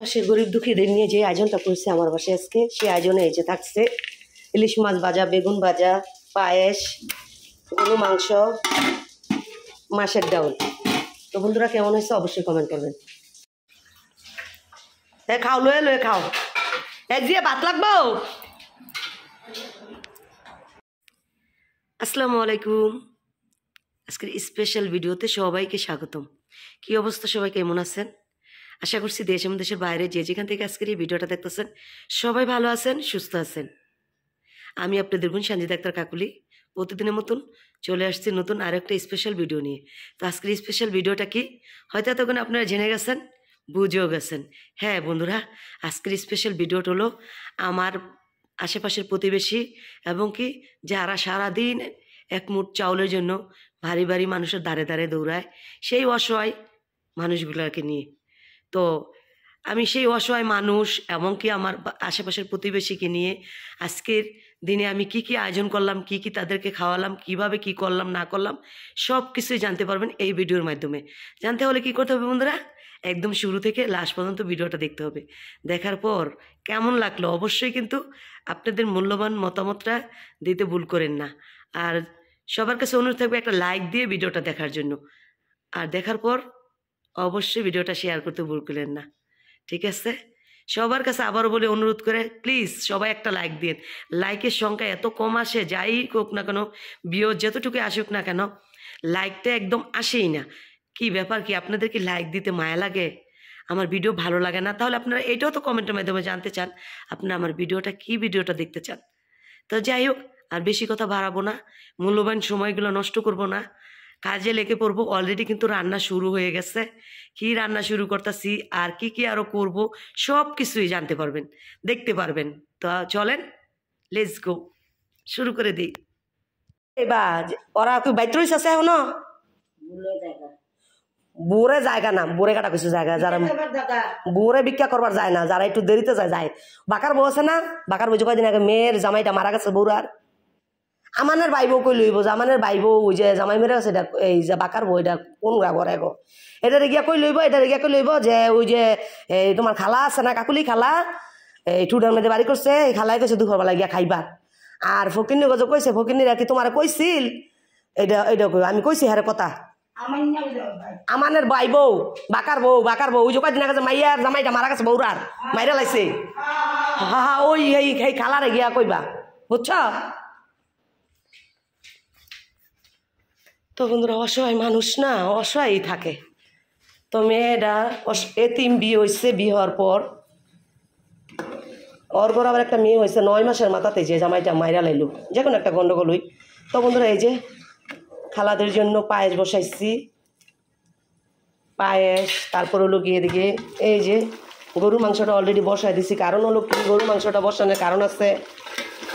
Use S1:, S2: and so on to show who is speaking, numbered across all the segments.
S1: সে গরিব দুঃখীদের নিয়ে যে আয়োজনটা করছে আমার বাসায় আজকে, সেই আয়োজনে এই যে থাকছে ইলিশ মাছ ভাজা, বেগুন ভাজা, পায়েস, গরু মাংস, মাছের ডাউল। তো বন্ধুরা কেমন হয়েছে অবশ্যই কমেন্ট করবেন। হ্যাঁ খাও, লয়ে লয়ে খাও, এক দিয়ে ভাত লাগবো। আসসালামু আলাইকুম। আজকের স্পেশাল ভিডিওতে সবাইকে স্বাগতম। কি অবস্থা, সবাই কেমন আছেন? আশা করছি দেশ এবং দেশের বাইরে যে যেখান থেকে আজকের এই ভিডিওটা দেখতেছেন সবাই ভালো আছেন, সুস্থ আছেন। আমি আপনাদের বোন সঞ্জিতা আক্তার কাকুলি প্রতিদিনের মতন চলে আসছি নতুন আর একটা স্পেশাল ভিডিও নিয়ে। তো আজকের স্পেশাল ভিডিওটা কি হয়তো এতক্ষণ আপনারা জেনে গেছেন, বুঝেও গেছেন। হ্যাঁ বন্ধুরা, আজকের স্পেশাল ভিডিওটা হলো আমার আশেপাশের প্রতিবেশী এবং কি যারা সারাদিন এক মুঠ চাউলের জন্য ভারী ভারী মানুষের দ্বারে দ্বারে দৌড়ায়, সেই অসহায় মানুষগুলোকে নিয়ে। তো আমি সেই অসহায় মানুষ এবং কি আমার আশেপাশের প্রতিবেশীকে নিয়ে আজকের দিনে আমি কি কি আয়োজন করলাম, কি কি তাদেরকে খাওয়ালাম, কিভাবে কি করলাম না করলাম, সব কিছুই জানতে পারবেন এই ভিডিওর মাধ্যমে। জানতে হলে কি করতে হবে বন্ধুরা, একদম শুরু থেকে লাস্ট পর্যন্ত ভিডিওটা দেখতে হবে। দেখার পর কেমন লাগলো অবশ্যই কিন্তু আপনাদের মূল্যবান মতামতটা দিতে ভুল করেন না। আর সবার কাছে অনুরোধ থাকবে একটা লাইক দিয়ে ভিডিওটা দেখার জন্য। আর দেখার পর অবশ্যই ভিডিওটা শেয়ার করতে ভুল করলেন না, ঠিক আছে? সবার কাছে আবারও বলে অনুরোধ করে প্লিজ সবাই একটা লাইক দিন। লাইকের সংখ্যা এত কম আসে, যাই হোক না কেন, ভিউ যতটুকু আসুক না কেন, লাইকটা একদম আসেই না। কি ব্যাপার, কি আপনাদের কি লাইক দিতে মায়া লাগে? আমার ভিডিও ভালো লাগে না? তাহলে আপনারা এটাও তো কমেন্টের মাধ্যমে জানতে চান আপনারা আমার ভিডিওটা কি ভিডিওটা দেখতে চান। তো যাই হোক, আর বেশি কথা বাড়াবো না, মূল্যবান সময়গুলো নষ্ট করব না, কাজে লেগে পড়বো। অলরেডি কিন্তু রান্না শুরু হয়ে গেছে। কি রান্না শুরু করতেছি আর কি কি আরও করব সব কিছুই জানতে পারবেন, দেখতে পারবেন। তো চলেন, লেটস গো, শুরু করে দিই। এবার ওরা কি বাইত্র আছে এখনো? বুড়ে জায়গা না, বুড়ে কাটা কিছু জায়গা, যারা বুড়ে ভিক্ষা করবার যায় না, যারা একটু দেরিতে যায় যায়। বাকার বউ আছে না, বাকার বউ যে কয়দিন আগে মেয়ের জামাইটা মারা গেছে বউরার, আমানের ভাই বউ কই লইব, জামানের ভাই বউ ওই যে জামাই মেরে আছে, এটা এই যে বাকার বউ, এটা কোন ঘরে গো, এটা গিয়া কই লইব, এটা গিয়া কই লইব যে ওই যে তোমার খালা আছে না, কাকুলি খালা, এই টুডার মধ্যে বাড়ি করছে, এই খালাই কইছে দুপুরবেলা গিয়া খাইবা। আর ফকিন্নি গজ কইছে, ফকিন্নি আর কি তোমার কইছিল, এটা এটা কই আমি কইছি হ্যাঁ কথা, আমানের ভাই বউ, বাকার বউ, বাকার বউ ওই যে কয়দিন আগে মাইয়ার জামাইটা মারা গেছে বউরার, মাইরা লাইছে, হা হা ওই এই খালারে গিয়া কইবা, বুঝছ? তো বন্ধুরা, অসহায় মানুষ না, অসহায়ই থাকে। তো মেয়েটা এতিম বিয়ে হয়েছে, বিয়ে হওয়ার পর ওর ঘর আবার একটা মেয়ে হয়েছে 9 মাসের মাথাতে, যে জামাইটা মাইরা লাইল, যে কোনো একটা গন্ডগোল হই। তো বন্ধুরা, এই যে খালাদের জন্য পায়েস বসাইছি, পায়েস, তারপর হলো গিয়ে দিকে এই যে গরু মাংসটা অলরেডি বসাই দিছি। কারণ হলো কি, গরু মাংসটা বসানোর কারণ আছে,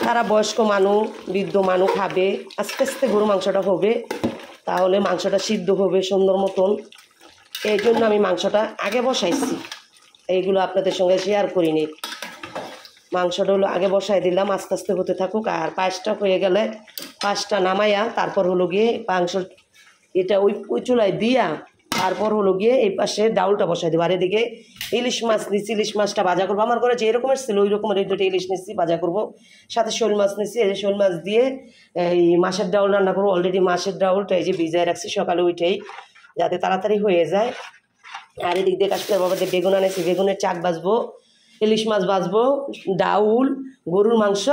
S1: তারা বয়স্ক মানুষ, বৃদ্ধ মানুষ খাবে, আস্তে আস্তে গরু মাংসটা হবে, তাহলে মাংসটা সিদ্ধ হবে সুন্দর মতন। এই জন্য আমি মাংসটা আগে বসাইছি, এইগুলো আপনাদের সঙ্গে শেয়ার করিনি। মাংসটা হলো আগে বসাই দিলাম, আস্তে আস্তে হতে থাকুক। আর পায়েসটা হয়ে গেলে পায়েসটা নামাইয়া তারপর হলো গিয়ে মাংস এটা ওই চুলায় দিয়া তারপর হলো গিয়ে এই পাশে ডাউলটা বসাই দেবো। আর এদিকে ইলিশ মাছ নিচ্ছি, ইলিশ মাছটা ভাজা করবো। আমার ঘরে যে এরকমের ছিল ওই রকমের এই দুটো ইলিশ নিচ্ছি, ভাজা করবো। সাথে শোল মাছ নিচ্ছি, এই যে শোল মাছ দিয়ে এই মাছের ডাউল রান্না করবো। অলরেডি মাছের ডাউলটা এই যে ভিজায় রাখছি সকালে উঠেই, যাতে তাড়াতাড়ি হয়ে যায়। আর এদিক দিয়ে কাশ্মীর বাবাদের বেগুন আনেছি, বেগুনের চাক ভাজবো, ইলিশ মাছ ভাজবো, ডাউল, গরুর মাংস,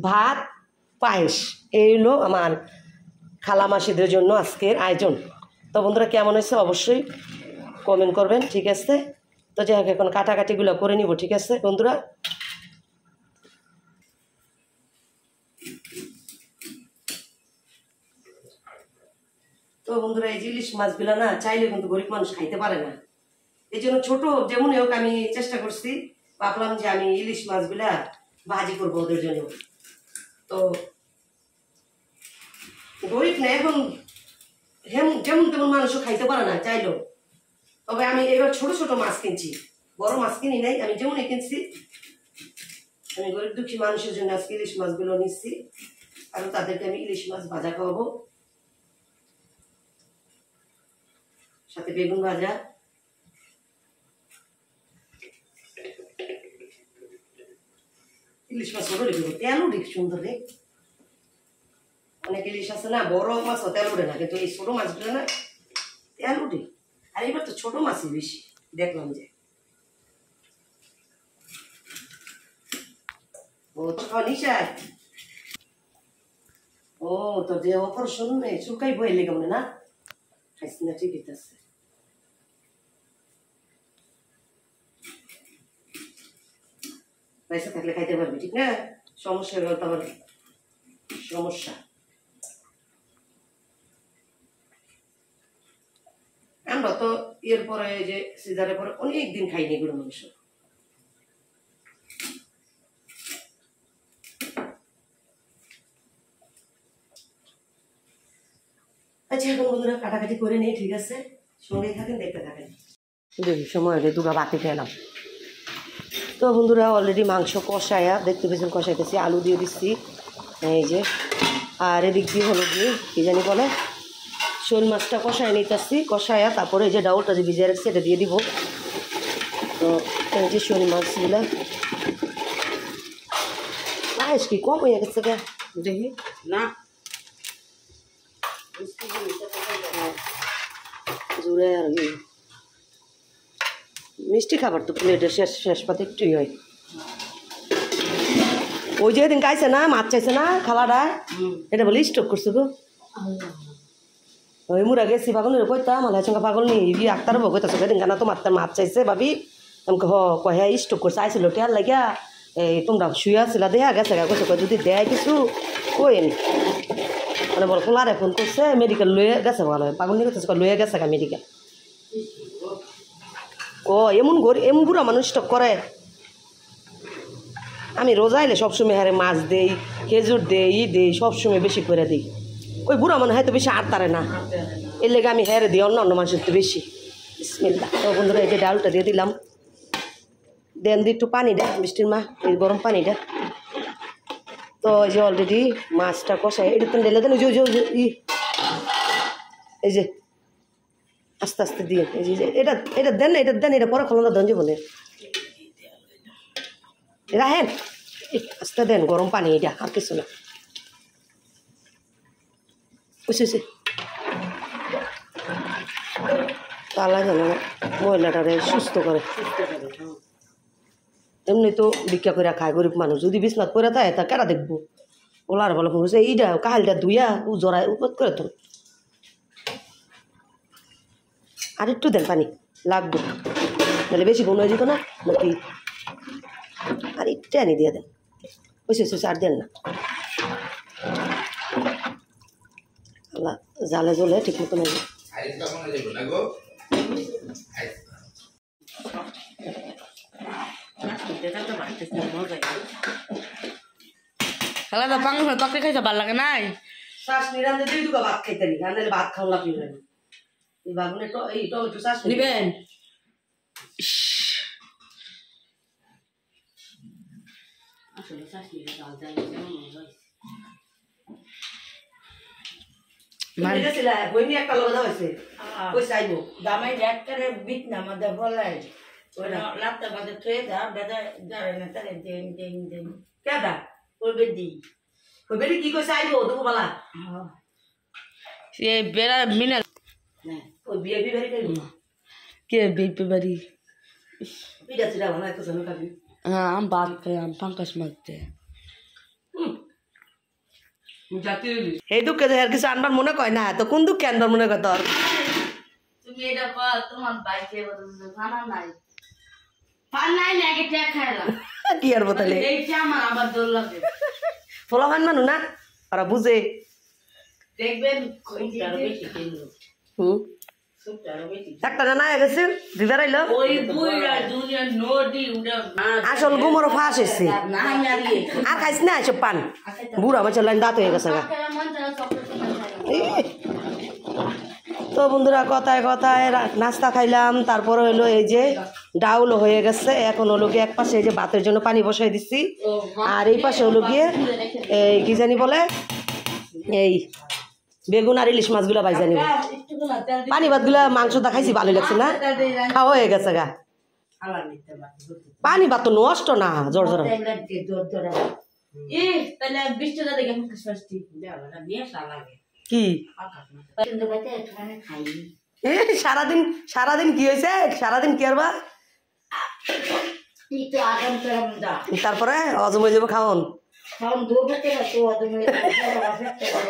S1: ভাত, পায়েস, এই হলো আমার খালা মাসিদের জন্য আজকের আয়োজন। তো বন্ধুরা কেমন হয়েছে অবশ্যই কমেন্ট করবেন, ঠিক আছে? তো যাই হোক, এখন কাটাকাটিগুলো করে নিব, ঠিক আছে বন্ধুরা? তো বন্ধুরা, এই যে ইলিশ মাছগুলো না চাইলে কিন্তু গরিব মানুষ খাইতে পারে না, এই জন্য ছোট যেমন হোক আমি চেষ্টা করছি, ভাবলাম যে আমি ইলিশ মাছগুলা ভাজি করবো ওদের জন্য। তো গরিব না, এখন যেমন তেমন মানুষও খাইতে পারে না চাইলেও। তবে আমি এবার ছোট ছোট মাছ কিনছি, বড় মাছ কিনি নাই, আমি যেমনই কিনছি। আমি গরিব দুঃখী মানুষের জন্য আজকে ইলিশ মাছগুলো নিচ্ছি, আর তাদেরকে আমি ইলিশ মাছ ভাজা খাওয়াবো, সাথে বেগুন ভাজা। ইলিশ মাছ ছোট রেখে তেল উঠে সুন্দর রে অনেক ইলিশ আছে না বড় মাছ তেল উঠে না কিন্তু এই ছোট মাছগুলো না তেল উঠে আর এবার তো ছোট মাছই বেশি দেখলাম যে ও তো খাওয়া নিশায় ও তোর যে অপারেশন নেই চুলকাই বই লেগে মনে না খাইছি না ঠিকই আছে পয়সা থাকলে খাইতে পারবি ঠিক না সমস্যা হয়ে গেল তো আমার সমস্যা আমরা তো এর পরে যে সিজারের পরে অনেকদিন খাইনি এগুলো মাংস আচ্ছা এখন বন্ধুরা কাটাকাটি করে নেই ঠিক আছে সঙ্গে থাকেন দেখতে থাকেন দেখি সময় হলে দুগা বাতি খেলাম তো বন্ধুরা অলরেডি মাংস কষায়া দেখতে পেয়েছেন কষাইতেছি আলু দিয়ে দিচ্ছি এই যে আর এদিক দিয়ে হলো গিয়ে কী জানি বলে শোল মাছটা কষায় নিতেছি কষায়া তারপরে এই যে ডাউলটা যে ভিজিয়ে রাখছি এটা দিয়ে দিব তো এই যে শোল মাছগুলো আইস কি কম হয়ে গেছে গা দেখি না জুড়ে আর মিষ্টি খাবার তো প্লেটের শেষ পাতে একটুই হয় ওই যে দিন খাইছে না মাছ চাইছে না খাওয়াটা এটা বলে স্টক করছো গো ওই মুরা গেছি পাগল কইতা মালাই সঙ্গে পাগল নি গিয়ে আক্তার বউ কইতা সেদিন গানা তো মাছ চাইছে ভাবি আমাকে কহে স্টক করছে আইছিল টেয়ার লাগিয়া এই তোমরা শুয়ে আসছিলা দেয়া গেছে গা কইছে যদি দেয় কিছু কইন মানে বল খোলারে ফোন করছে মেডিকেল লয়ে গেছে ভালো পাগল নিয়ে করতেছে লয়ে গেছে গা মেডিকেল ও এমন বুড়া মানুষ স্টক করে আমি রোজা এলে সবসময় হারে মাছ দেই খেজুর দেই দেই সবসময় বেশি করে দিই ওই বুড়া মানুষ হয়তো বেশি আটতারে না এর লেগে আমি হেরে দিই অন্য মানুষের তো বেশি বিসমিল্লাহ তো বন্ধুরা এই যে ডালটা দিয়ে দিলাম দেন দি একটু পানি দেয় মিষ্টির মা এই গরম পানিটা তো এই যে অলরেডি মাছটা কষাই এটা তো ঢেলে দেন এই যে আস্তে আস্তে দিয়ে এই যে এটা দেন এটা পরে খোলা দেন যে বলে রাহেন আস্তে দেন গরম পানি এটা আর কিছু না বুঝেছি তালা যেন মহিলাটারে সুস্থ করে এমনি তো ভিক্ষা করে খায় গরিব মানুষ যদি বিছনাথ করে থাকে তা কেটা দেখবো ওলার ভালো বলছে এইটা কাহালটা ধুইয়া ও জড়ায় উপত করে তো আর একটু দেন পানি লাগবে তাহলে বেশি গুণ হয়ে যেত না নাকি আর একটু আনি দিয়ে দেন বুঝেছি আর দেন না আল্লাহ জালে জ্বলে ঠিক মতো নেই
S2: খালা পাঙ্গ তরকারি খাইতে ভালো লাগে নাই
S1: শ্বাস নিরান্তে দুই দুটো ভাত খাইতে নি রান্নালে ভাত খাওয়া লাগবে না এই বাগুনে এই টমেটো শ্বাস নিবেন আসলে শ্বাস নিলে ডাল যায় মানে গেছিলা বইনি একটা লগা হইছে কই চাইবো
S2: দামাই ডাক্তারে বিট না মধ্যে বলাই ওরা লাত্তা বাদে থয়ে দা বেদা জারে না তারে দেন দেন দেন
S1: কেডা
S2: ওই বেদি
S1: ওই বেদি কি কই চাইবো দুপুর বেলা
S2: সে বেড়া মিনাল
S1: না ওই বিয়ে বাড়ি কইবো না
S2: কে বিপি বাড়ি
S1: পিড়া চিড়া বানাই তো জানো খাবি
S2: হ্যাঁ আম বাদ খাই আম পাঙ্কাশ মারতে
S1: এই দুঃখে আর কিছু আনবার মনে কয় না তো কোন দুঃখে আনবার মনে কয় তোর
S2: তুমি এটা বল তোমার বাইকে ভানা নাই পান নাই না আগে ট্যাক খাইলাম
S1: কি আর বতালে
S2: এইটা আমার আবার দোল লাগে
S1: ফলাফান মানু না ওরা বুঝে
S2: দেখবেন কোনটার বেশি কিনলো সুপটার বেশি
S1: একটা জানা গেছে দিদার আইলো
S2: ওই বুইরা দুনিয়া নদী উড়া
S1: আসল গুমরো ফাঁস হয়েছে
S2: না মারিয়ে
S1: আর খাইছ না এসব পান বুড়া মাছের লাইন দাঁত হয়ে গেছে গা তো বন্ধুরা কথায় কথায় নাস্তা খাইলাম তারপরে হলো এই যে ডাউল হয়ে গেছে এখন হলো গিয়ে এক পাশে এই যে ভাতের জন্য পানি বসাই দিচ্ছি আর এই পাশে হলো গিয়ে এই কি জানি বলে এই বেগুন আর ইলিশ মাছগুলো ভাইজা নিব পানি ভাতগুলা মাংস দা খাইছি ভালো লাগছে না খাওয়া হয়ে গেছে গা
S2: খালা নিতে পারছি
S1: পানি ভাত তো নষ্ট না জোর জোর
S2: জোর জোর তাহলে 20 টাকা দেখে মুখে ষষ্ঠী দেওয়া নিয়ে লাগে
S1: কি
S2: কিন্তু বাইতে একটুখানি খাই
S1: সারাদিন সারাদিন কি হয়েছে সারাদিন কি আরবা
S2: তুই তো আগাম পেলাম যা
S1: তারপরে অজম হয়ে যাবো খাওন
S2: খাওন দুটো থেকে তো তুমি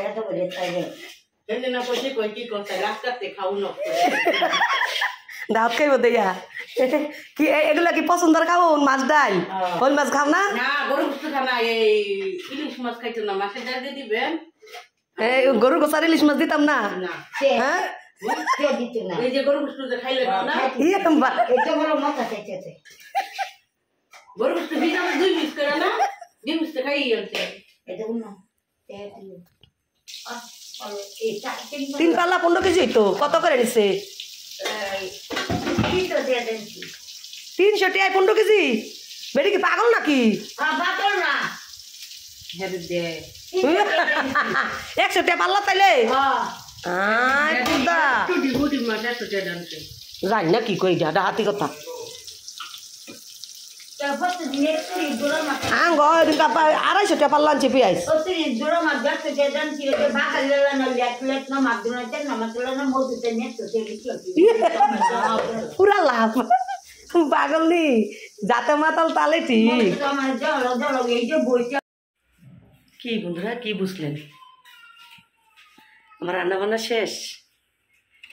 S2: এত করে তাইলে এনে না পয়সা কই কি করতে রাস্তাতে খাও না
S1: দাঁত খাইব দেয়া কি এগুলা কি পছন্দের খাওন মাছ ডাল কোন মাছ খাও না
S2: না গরু গোস্ত খানা এই ইলিশ মাছ খাইতো না মাছের ডাল দিয়ে দিবেন
S1: এই গরু গোসার ইলিশ মাছ দিতাম না
S2: না
S1: হ্যাঁ
S2: এই যে গরু গোস্ত খাইলে না এটা বড় মাথা চাইছে গরু গোস্ত ভিতরে 2 পিস করে না 2 পিস খাই আনতে এটা না
S1: তিন পাল্লা 15 কেজি তো কত করে নিছে 300 টাকায় 15 কেজি বেটি কি পাগল নাকি
S2: পাগল না হেরে দে
S1: 100 টাকা পাল্লা তাইলে জানি না কি কই দাদা হাতি কথা আঙ্গ 250 টাকা পাল্লা আনছে পেঁয়াজ পুরা লাভ পাগল নি যাতে মাতাল তালে ঠিক কি বন্ধুরা কি বুঝলেন আমার রান্না বান্না শেষ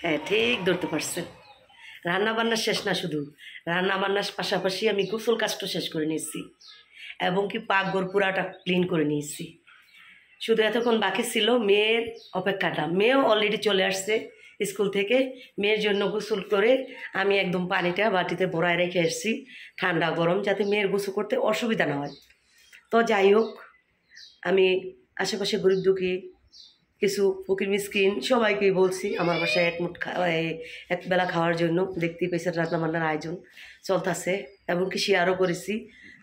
S1: হ্যাঁ ঠিক ধরতে পারছেন রান্না বান্না শেষ না শুধু রান্না বান্নার পাশাপাশি আমি গোসল কাজটা শেষ করে নিয়েছি এবং কি পাকঘর পুরাটা ক্লিন করে নিয়েছি শুধু এতক্ষণ বাকি ছিল মেয়ের অপেক্ষাটা মেয়েও অলরেডি চলে আসছে স্কুল থেকে মেয়ের জন্য গোসল করে আমি একদম পানিটা বাটিতে ভরায় রেখে এসেছি ঠান্ডা গরম যাতে মেয়ের গোসল করতে অসুবিধা না হয় তো যাই হোক আমি আশেপাশে গরিব দুঃখী কিছু ফকির মিসকিন সবাইকেই বলছি আমার বাসায় এক বেলা খাওয়ার জন্য দেখতেই পেয়েছেন রান্নাবান্নার আয়োজন চলতেছে এমনকি শেয়ারও করেছি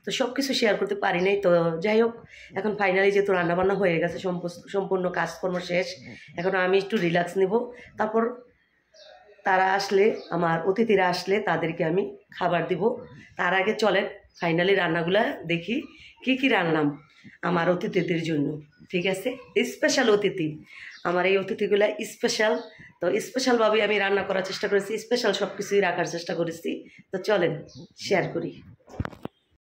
S1: তো সব কিছু শেয়ার করতে পারি নাই তো যাই হোক এখন ফাইনালি যেহেতু রান্নাবান্না হয়ে গেছে সম্পূর্ণ কাজকর্ম শেষ এখন আমি একটু রিল্যাক্স নেব তারপর তারা আসলে আমার অতিথিরা আসলে তাদেরকে আমি খাবার দিব তার আগে চলেন ফাইনালি রান্নাগুলা দেখি কি কি রান্নাম আমার অতিথিদের জন্য ঠিক আছে স্পেশাল অতিথি আমার এই অতিথিগুলা স্পেশাল তো স্পেশালভাবে আমি রান্না করার চেষ্টা করেছি স্পেশাল সব কিছুই রাখার চেষ্টা করেছি তো চলেন শেয়ার করি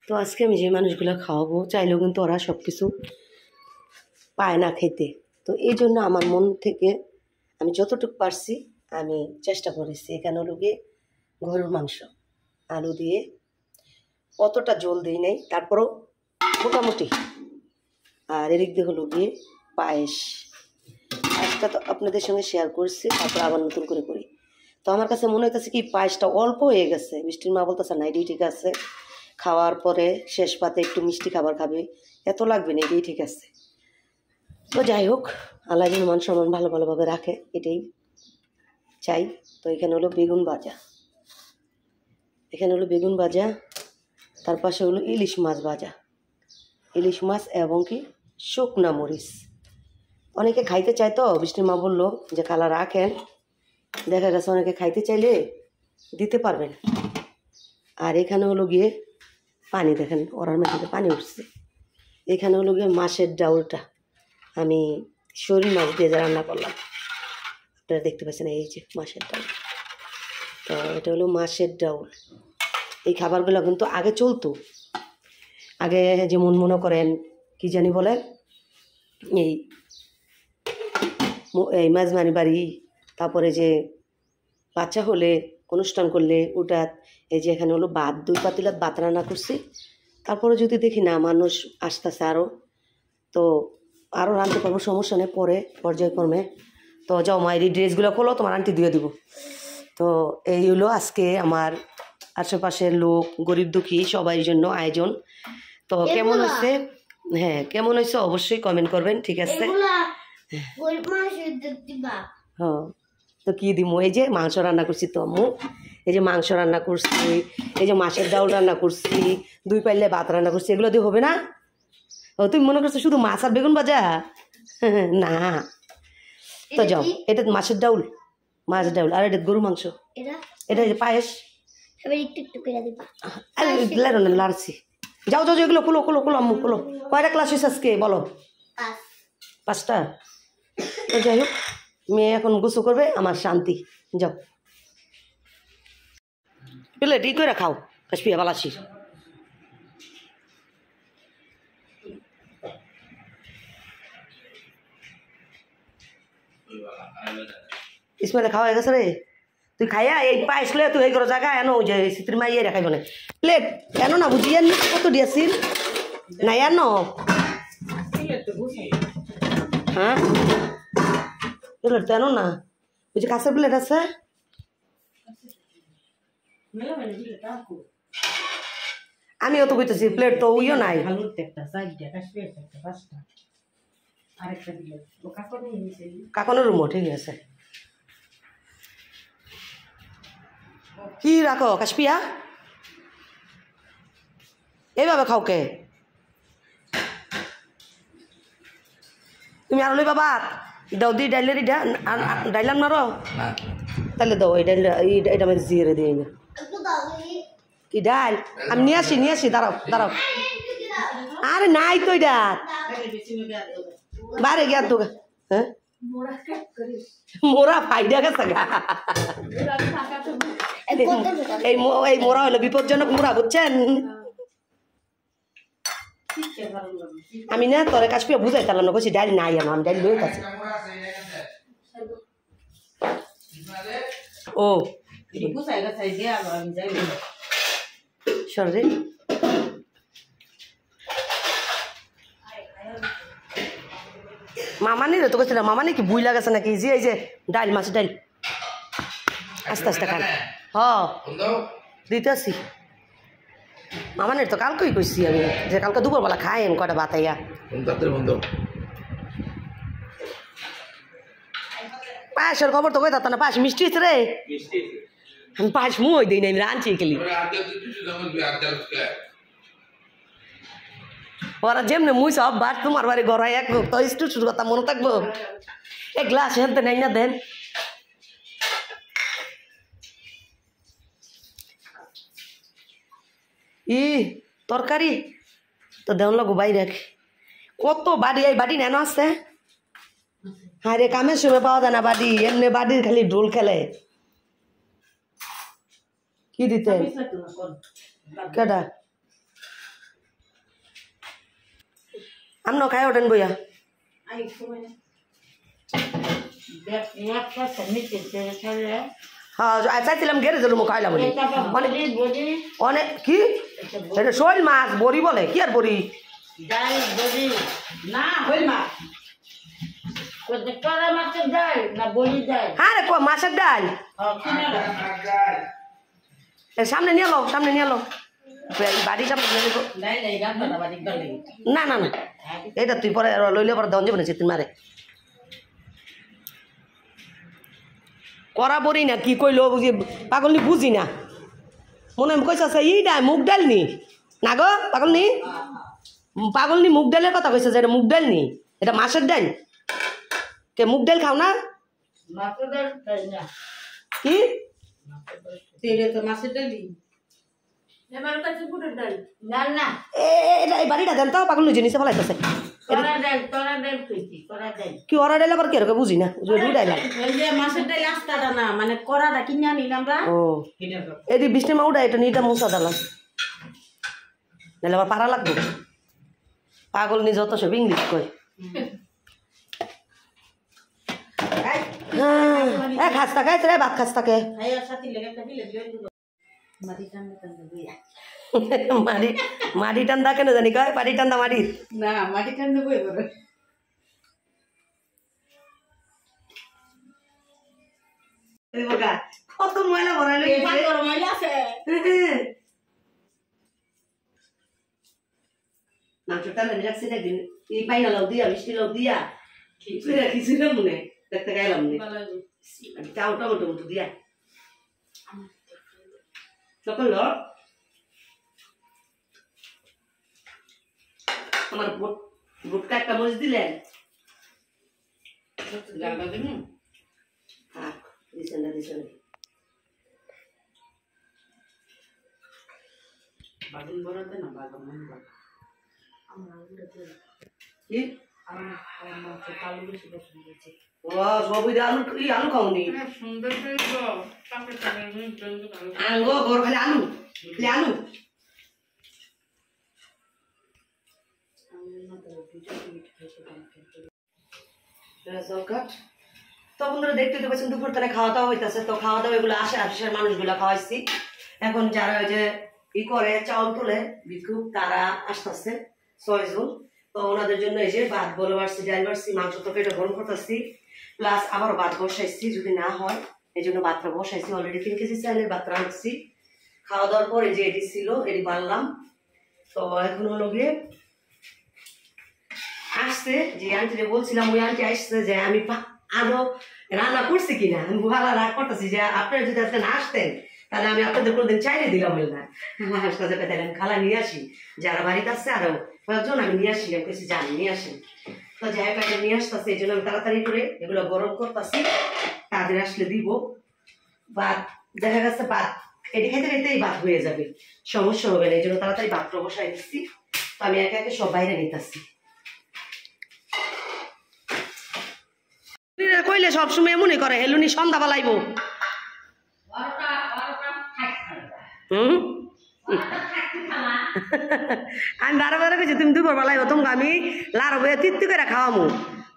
S1: তো আজকে আমি যে মানুষগুলো খাওয়াবো চাইলেও কিন্তু ওরা সব কিছু পায় না খেতে তো এই জন্য আমার মন থেকে আমি যতটুকু পারছি আমি চেষ্টা করেছি এখানে হলো গিয়ে গরুর মাংস আলু দিয়ে অতটা জল দিই নাই তারপরও মোটামুটি আর এদিক দিয়ে হলো গিয়ে পায়েসটা তো আপনাদের সঙ্গে শেয়ার করছি তারপর আবার নতুন করে করি তো আমার কাছে মনে হইতেছে কি পায়েসটা অল্প হয়ে গেছে মিষ্টির মা বলতেছে না এটাই ঠিক আছে খাওয়ার পরে শেষ পাতে একটু মিষ্টি খাবার খাবে এত লাগবে না এটাই ঠিক আছে তো যাই হোক আল্লাহ যেন মান সম্মান ভালোভাবে রাখে এটাই চাই তো এখানে হলো বেগুন ভাজা তার পাশে হলো ইলিশ মাছ ভাজা ইলিশ মাছ এবং কি শুকনা মরিচ অনেকে খাইতে চায় তো বৃষ্টির মা বললো যে কালা রাখেন দেখা গেছে অনেকে খাইতে চাইলে দিতে পারবেন আর এখানে হলো গিয়ে পানি দেখেন ওরার মধ্যে পানি উঠছে এখানে হলো গিয়ে মাছের ডাউলটা আমি শোল মাছ দিয়ে রান্না করলাম আপনারা দেখতে পাচ্ছেন এই যে মাছের ডাউল তো এটা হলো মাছের ডাউল এই খাবারগুলো কিন্তু আগে চলতো আগে যেমন মনে করেন কি জানি বলে এই মাঝমানি বাড়ি তারপরে যে বাচ্চা হলে অনুষ্ঠান করলে ওটা এই যে এখানে হলো ভাত 2 পাতিলা ভাত রান্না করছি তারপরে যদি দেখি না মানুষ আসতেছে আরও তো আরও রাঁধতে পারবো সমস্যা নেই পরে পর্যায়ক্রমে তো যাও মায়ের এই ড্রেসগুলো খোলো তোমার আন্টি দিয়ে দিব তো এই হলো আজকে আমার আশেপাশের লোক গরিব দুঃখী সবার জন্য আয়োজন তো কেমন হয়েছে হ্যাঁ কেমন হয়েছে অবশ্যই কমেন্ট করবেন ঠিক আছে হ্যাঁ তো কী দিব এই যে মাংস রান্না করছি তো আম্মু এই যে মাংস রান্না করছি এই যে মাছের ডাউল রান্না করছি 2 পাইলে ভাত রান্না করছি এগুলো দিয়ে হবে না ও তুমি মনে করছো শুধু মাছ আর বেগুন ভাজা না তো যাও এটা মাছের ডাউল মাছ ডাউল আর এটা গরু মাংস এটা যে পায়েস
S3: এবার একটু একটু করে দিবা
S1: লাড়ছি যাও যাও এগুলো খুলো খুলো খুলো আম্মু খুলো কয়টা ক্লাস হয়েছে আজকে বলো 5টা তো যাই হোক মেয়ে এখন গোসল করবে আমার শান্তি যাও প্লেট ই করে খাও কাশপিয়া বালাসি ইসমাইলে খাওয়া হয়ে গেছে রে তুই খাইয়া এই পায়েস লয়ে তুই এই করে জায়গা এনো যে চিত্রি মাইয়ে রেখাইব না প্লেট এনো না বুঝি এন কত দিয়েছিল না এনো হ্যাঁ প্লেট তো এনো না বুঝি কাঁচের প্লেট আছে আমিও তো বুঝতেছি প্লেট তো উইও নাই কাকনের রুমও ঠিক আছে কি রাখো কাশপিয়া এইভাবে খাও কে তুমি আর লইবা ভাত দাও দি ডাইলের ইটা ডাইলাম না রো তাহলে দাও এই ডাইল এটা আমি জিরে দিই না কি ডাল আমি নিয়ে আসি দাঁড়াও দাঁড়াও আরে নাই তো এটা বারে গিয়া তো হ্যাঁ মোরা ফাইডা গেছে গা এই মোরা হলো বিপজ্জনক মোরা বুঝছেন আমি না তোরে কাশপিয়া বুঝাইতাম না কইছি ডাল নাই আমি ডাল লই কাছে ও সরি মামানি রে তো কইছিলাম মামানি কি বুই লাগাছে নাকি যে এই যে ডাল মাছ ডাল আস্তে আস্তে খান হ্যাঁ দিতেছি মামানের তো কালকেই কইছি আমি যে কালকে দুপুরবেলা খাইন কয়টা বাতাইয়া পায়েসের খবর তো কই না পায়েস মিষ্টি হয়েছে রে আমি পায়েস মুই দিই না আমি রাঁধছি খেলি ওরা যেমনি মুই সব বার তোমার বাড়ি গড়াই এক তো স্টুর কথা মনে থাকবো এক গ্লাস হেনতে নেই না দেন ই তরকারি তো দেন লাগো বাইরে কত বাড়ি এই বাড়ি নেন আছে হ্যাঁ রে কামের সময় পাওয়া যায় না বাড়ি এমনি বাড়ির খালি ঢোল খেলে কি দিতে কেডা আমনো খাই ওঠেন বইয়া হ্যাঁ চাইছিলাম গেড়ে দিল খাইলাম অনেক কি এটা শোল মাছ বড়ি বলে কি আর বড়ি হ্যাঁ রে মাছের ডাল সামনে নিয়ে লো সামনে নিয়ে লো বাড়ি সামনে না না না এটা তুই পরে লইলে পরে দন যাবে না চিত্তি মারে করা বড়ি না কি কইলো বুঝি পাগলনি বুঝি না মনে কইস আছে ই ডাল মুগ ডাল নি না গো পাগলনি পাগলনি মুগ ডালের কথা কইছে যে এটা মুগ ডাল নি এটা মাছের ডাল কে মুগ ডাল খাও না কি
S2: মাছের ডালি
S1: বাড়িটা দেন তো পাগল জিনিস ফেলাইতেছে কি ওরা ডাইল আবার কি বুঝি না
S2: মাছের ডাল আস্তাটা না মানে কড়াটা কিনে আনিলাম
S1: ও এদি বৃষ্টির মা উঠা এটা নিটা মশা ডালাম নাহলে আবার পারা লাগবো পাগল নি যত সব ইংলিশ কয় হ্যাঁ খাস্তা খাইছে রে ভাত খাস্তা কে মাটি টান্দা কেন জানি কয় পাটি টান্দা মাটি
S2: না মাটি টান্দা বই
S1: কত ময়লা ভরাইলো
S2: ময়লা আছে
S1: মাংসটা মেরে রাখছি একদিন এই পাইনা লাউ দিয়া মিষ্টি লাউ দিয়া খিচুড়ি মনে দেখতে গাইলাম চাউ টমেটো মতো দিয়া সকল আমার ভুটকা একটা মরিচ দিলেন হ্যাঁ দিছেন না
S2: বাগুন বড়াতে না বাগান আমার
S1: কি
S2: আমার মাংস কালো বেশি পছন্দ হয়েছে
S1: ও সবই আলু আলু খাওনি
S2: সুন্দর
S1: আঙ্গো গর খালি আলু আলু তো বন্ধুরা দেখতে তো পাচ্ছেন দুপুর তারা খাওয়া দাওয়া হইতেছে তো খাওয়া দাওয়া এগুলো আশেপাশের মানুষগুলা খাওয়াইছি এখন যারা ওই যে ই করে চাউল তুলে ভিক্ষুক তারা আসতেছে 6 জন তো ওনাদের জন্য এই যে ভাত বলে বাড়ছি ডাল বাড়ছি মাংস তো পেটে গরম করতেছি প্লাস আবার ভাত বসাইছি যদি না হয় এই জন্য ভাতটা বসাইছি অলরেডি 3 কেজি চাইলের ভাত রাঁধছি খাওয়া দাওয়ার পরে যে এটি ছিল এটি বানলাম তো এখন হলো গিয়ে আসছে যে আন্টিরে বলছিলাম ওই আন্টি আসছে যে আমি আরো রান্না করছি কিনা আমি ভালো রাগ করতেছি যে আপনারা যদি আসতেন আসতেন তাহলে আমি আপনাদের কোনোদিন চাইলে দিলাম না হাসতে পেতাম খালা নিয়ে আসি যারা বাড়িতে আসছে আরো কয়েকজন আমি নিয়ে আসি আমি কিছু জানি নিয়ে আসেন তো যাই কাজে নিয়ে আসতেছে এই জন্য আমি তাড়াতাড়ি করে এগুলো গরম করতেছি তাদের আসলে দিব ভাত দেখা গেছে ভাত এটি খেতে খেতেই ভাত হয়ে যাবে সমস্যা হবে না এই জন্য তাড়াতাড়ি ভাতটা বসাই দিচ্ছি তো আমি একে একে সব বাইরে নিতেছি কইলে সবসময় এমনই করে হেলুনি সন্ধ্যা বেলাইব আমি বারে বারে কইছি তুমি দুপুর বেলাইব তোমাকে আমি লাড় বয়ে তৃপ্তি করে খাওয়ামু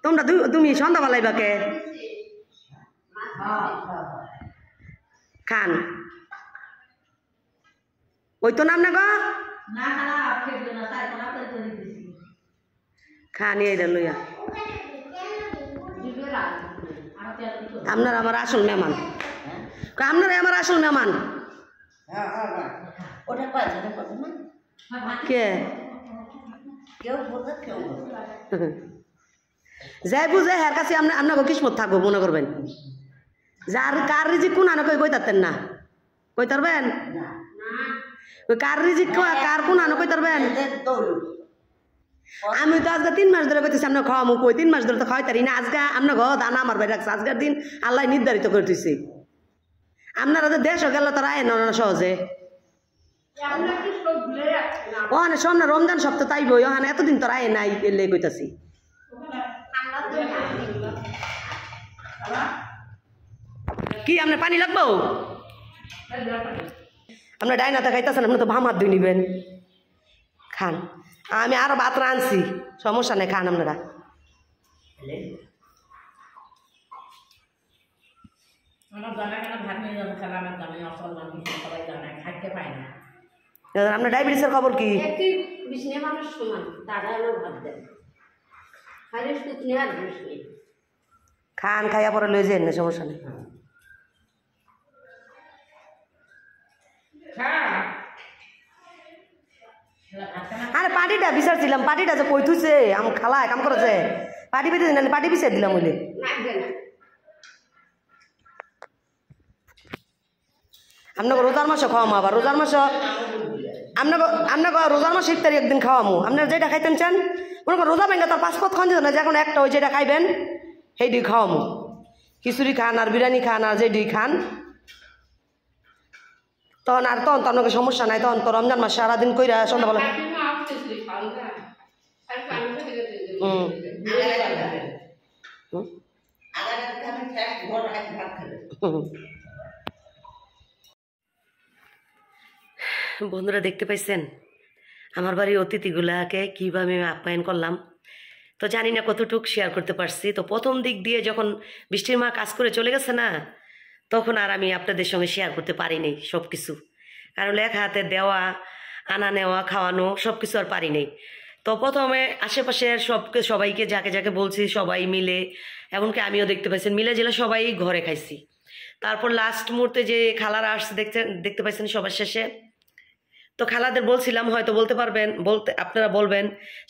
S1: তোমরা তুমি সন্ধ্যা বেলাইবা কে খান ওই তো নাম না গো খান এই লইয়া আপনার আমার আসল মেহমান আপনারা আমার আসল মেহমান কে যাই বুঝে হ্যার কাছে আপনাকে কিসমত থাকবো মনে করবেন যার কার রিজিক কোন আনো কই তারতেন না কই তারবেন কার রিজিক কার কোন আনো কই তারবেন আমি তো আজকে 3 মাস ধরে কইতেছি আপনার খাওয়ামু কই 3 মাস ধরে তো খাওয়াই তারি না আজকে আপনার ঘর দানা আমার বাইরে রাখছে আজকের দিন আল্লাহ নির্ধারিত করে দিছে আপনারা তো দেশও গেল তারা আয় না সহজে ওখানে সামনে রমজান সপ্তাহ তাই বই ওখানে এতদিন তোর আয় নাই এলে কইতাছি কি আপনার পানি লাগবো আপনার ডাইনাতে খাইতেছেন আপনি তো ভাম হাত দিয়ে নিবেন খান আমি আরো ভাত রাঁধছি সমস্যা নেই খান আপনারা আপনার ডায়াবেটিসের খবর কি খান খাইয়া পরে লয়ে যান না সমস্যা নেই আরে পাটিটা বিচারছিলাম পাটিটা যে কই থুইছে আম খালায় কাম করেছে পাটি পেতে দিন পাটি বিচার দিলাম বলে আপনাকে রোজার মাসে খাওয়ামো আবার রোজার মাসে আপনাকে রোজার মাসে ইফতারি একদিন খাওয়ামো আপনার যেটা খাইতেন চান মনে করেন রোজা ভেঙে তার পাসপোর্ট খান যেত না যখন একটা ওই যেটা খাইবেন সেইটি খাওয়ামো খিচুড়ি খান আর বিরিয়ানি খান আর যেটি খান তখন আর তখন তো আপনাকে সমস্যা নাই তখন তো রমজান মাস সারাদিন কইরা সন্ধ্যাবেলা বন্ধুরা দেখতে পাইছেন আমার বাড়ির অতিথিগুলাকে কীভাবে আমি আপ্যায়ন করলাম তো জানি না কতটুকু শেয়ার করতে পারছি তো প্রথম দিক দিয়ে যখন বৃষ্টির মা কাজ করে চলে গেছে না তখন আর আমি আপনাদের সঙ্গে শেয়ার করতে পারিনি সব কিছু কারণ এক হাতে দেওয়া আনা নেওয়া খাওয়ানো সব কিছু আর পারিনি তো প্রথমে আশেপাশের সবাইকে যাকে যাকে বলছি সবাই মিলে এমনকি আমিও দেখতে পাইছেন মিলে জেলা সবাই ঘরে খাইছি তারপর লাস্ট মুহূর্তে যে খালারা আসছে দেখতে পাইছেন সবার শেষে তো খালাদের বলছিলাম হয়তো বলতে পারবেন আপনারা বলবেন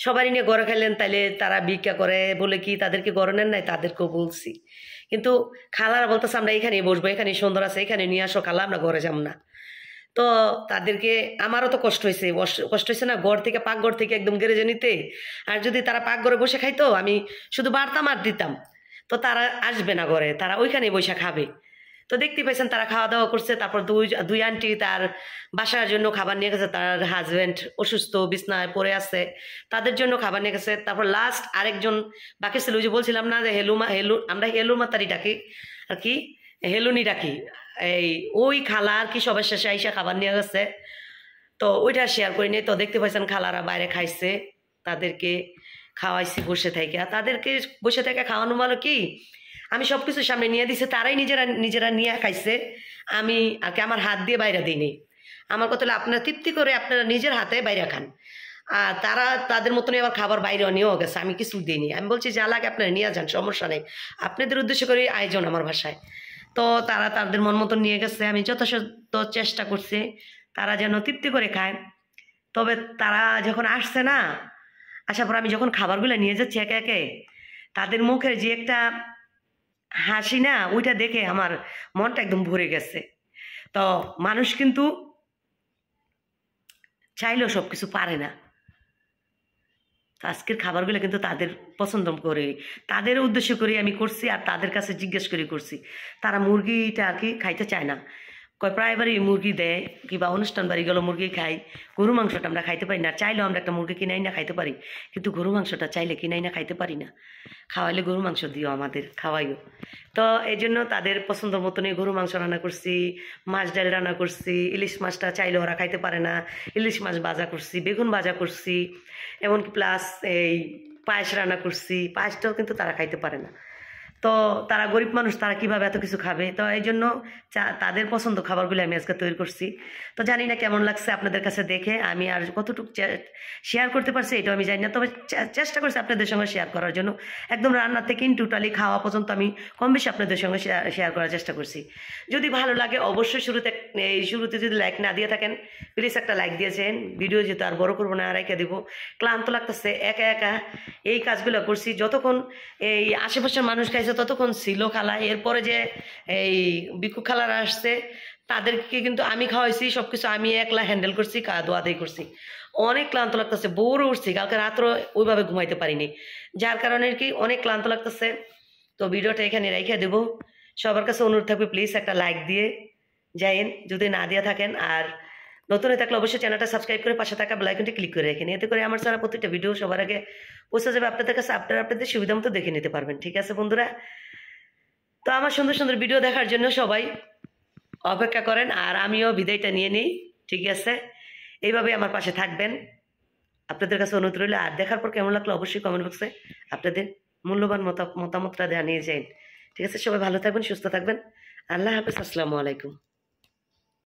S1: সবারই নিয়ে ঘরে খাইলেন তাইলে তারা ভিক্ষা করে বলে কি তাদেরকে ঘরে নেন নাই তাদেরকেও বলছি কিন্তু খালারা বলতেছে আমরা এখানেই বসবো এখানেই সুন্দর আছে এখানে নিয়ে আসো খালা আমরা ঘরে যাব না তো তাদেরকে আমারও তো কষ্ট হয়েছে না ঘর থেকে পাকঘর থেকে একদম গ্যারেজে নিতে আর যদি তারা পাকঘরে বসে খাইতো আমি শুধু বাড়তাম আর দিতাম তো তারা আসবে না ঘরে তারা ওইখানেই বসে খাবে তো দেখতে পাইছেন তারা খাওয়া দাওয়া করছে। তারপর দুই আন্টি তার বাসার জন্য খাবার নিয়ে গেছে, তার হাজব্যান্ড অসুস্থ বিছনায় পড়ে আছে, তাদের জন্য খাবার নিয়ে গেছে। তারপর লাস্ট আরেকজন বাকি ছিল, ওই যে বলছিলাম না যে আমরা হেলু মাতারি ডাকি আর কি, হেলুনি ডাকি, এই ওই খালা আর কি সবার শেষে আইসা খাবার নিয়ে গেছে। তো ওইটা শেয়ার করিনি। তো দেখতে পাইছেন খালারা বাইরে খাইছে, তাদেরকে খাওয়াইছি বসে থেকে। তাদেরকে বসে থেকে খাওয়ানো মানে কি, আমি সব কিছু সামনে নিয়ে দিছি, তারাই নিজেরা নিয়ে খাইছে, আমি আর কি আমার হাত দিয়ে বাইরে দিইনি। আমার কথা হলো আপনারা তৃপ্তি করে আপনারা নিজের হাতে বাইরে খান, আর তারা তাদের মতনই আবার খাবার বাইরে নিয়েও গেছে, আমি কিছু দিইনি। আমি বলছি যা লাগে আপনারা নিয়ে যান, সমস্যা নেই, আপনাদের উদ্দেশ্য করে আয়োজন আমার বাসায়। তো তারা তাদের মন মতন নিয়ে গেছে, আমি যথাসাধ্য চেষ্টা করছি তারা যেন তৃপ্তি করে খায়। তবে তারা যখন আসছে না, আসার পর আমি যখন খাবারগুলো নিয়ে যাচ্ছি একে একে, তাদের মুখের যে একটা হাসি না, ওইটা দেখে আমার মনটা একদম ভরে গেছে। তো মানুষ কিন্তু চাইলেও সব কিছু পারে না। আজকের খাবারগুলো কিন্তু তাদের পছন্দ করে, তাদের উদ্দেশ্য করে আমি করছি, আর তাদের কাছে জিজ্ঞেস করে করছি। তারা মুরগিটা আর কি খাইতে চায় না, কয় প্রায় বাড়ি মুরগি দেয়, কিংবা অনুষ্ঠান বাড়ি গেলো মুরগি খাই, গরু মাংসটা আমরা খাইতে পারি না। চাইলেও আমরা একটা মুরগি কিনাই না খাইতে পারি, কিন্তু গরু মাংসটা চাইলে কিনাই না খাইতে পারি না। খাওয়াইলে গরু মাংস দিও, আমাদের খাওয়াইও। তো এই জন্য তাদের পছন্দ মতনই গরু মাংস রান্না করছি, মাছ ডাল রান্না করছি, ইলিশ মাছটা চাইলে ওরা খাইতে পারে না, ইলিশ মাছ ভাজা করছি, বেগুন ভাজা করছি, এমনকি প্লাস এই পায়েস রান্না করছি, পায়েসটাও কিন্তু তারা খাইতে পারে না। তো তারা গরিব মানুষ, তারা কিভাবে এত কিছু খাবে? তো এই জন্য তাদের পছন্দ খাবারগুলো আমি আজকে তৈরি করছি। তো জানি না কেমন লাগছে আপনাদের কাছে দেখে, আমি আর কতটুকু শেয়ার করতে পারছি এটাও আমি জানি না, তবে চেষ্টা করছি আপনাদের সঙ্গে শেয়ার করার জন্য। একদম রান্না থেকে টোটালি খাওয়া পর্যন্ত আমি কম বেশি আপনাদের সঙ্গে শেয়ার করার চেষ্টা করছি। যদি ভালো লাগে অবশ্যই শুরুতে যদি লাইক না দিয়ে থাকেন প্লিজ একটা লাইক দিয়েছেন। ভিডিও যেহেতু আর বড় করবো না, আর রেখে দিব, ক্লান্ত লাগতেছে একা একা এই কাজগুলো করছি। যতক্ষণ এই আশেপাশের মানুষ খাইছে ততক্ষণ ছিল খালা, এরপরে যে এই বিকু খালারা আসছে তাদেরকে কিন্তু আমি খাওয়াইছি, সবকিছু আমি একলা হ্যান্ডেল করছি, দোয়াদাই করছি। অনেক ক্লান্ত লাগতেছে, বোরও উঠছি, কালকে রাত্র ওইভাবে ঘুমাইতে পারিনি, যার কারণে কি অনেক ক্লান্ত লাগতেছে। তো ভিডিওটা এখানে রেখে দেবো। সবার কাছে অনুরোধ থাকবে প্লিজ একটা লাইক দিয়ে যাইন যদি না দিয়ে থাকেন, আর নতুন হয়ে থাকলে অবশ্যই চ্যানেলটা সাবস্ক্রাইব করে পাশে থাকা বেল আইকনটি ক্লিক করে রাখেন, এতে করে আমার ছাড়া প্রত্যেকটা ভিডিও সবার আগে পৌঁছে যাবে আপনাদের কাছে, আপনাদের সুবিধা মতো দেখে নিতে পারবেন। ঠিক আছে বন্ধুরা? তো আমার সুন্দর সুন্দর ভিডিও দেখার জন্য সবাই অপেক্ষা করেন, আর আমিও বিদায়টা নিয়ে নিই। ঠিক আছে, এইভাবে আমার পাশে থাকবেন, আপনাদের কাছে অনুরোধ রইল। আর দেখার পর কেমন লাগলো অবশ্যই কমেন্ট বক্সে আপনাদের মূল্যবান মতামতটা জানিয়ে যান। ঠিক আছে, সবাই ভালো থাকবেন, সুস্থ থাকবেন। আল্লাহ হাফেজ, আসসালামু আলাইকুম।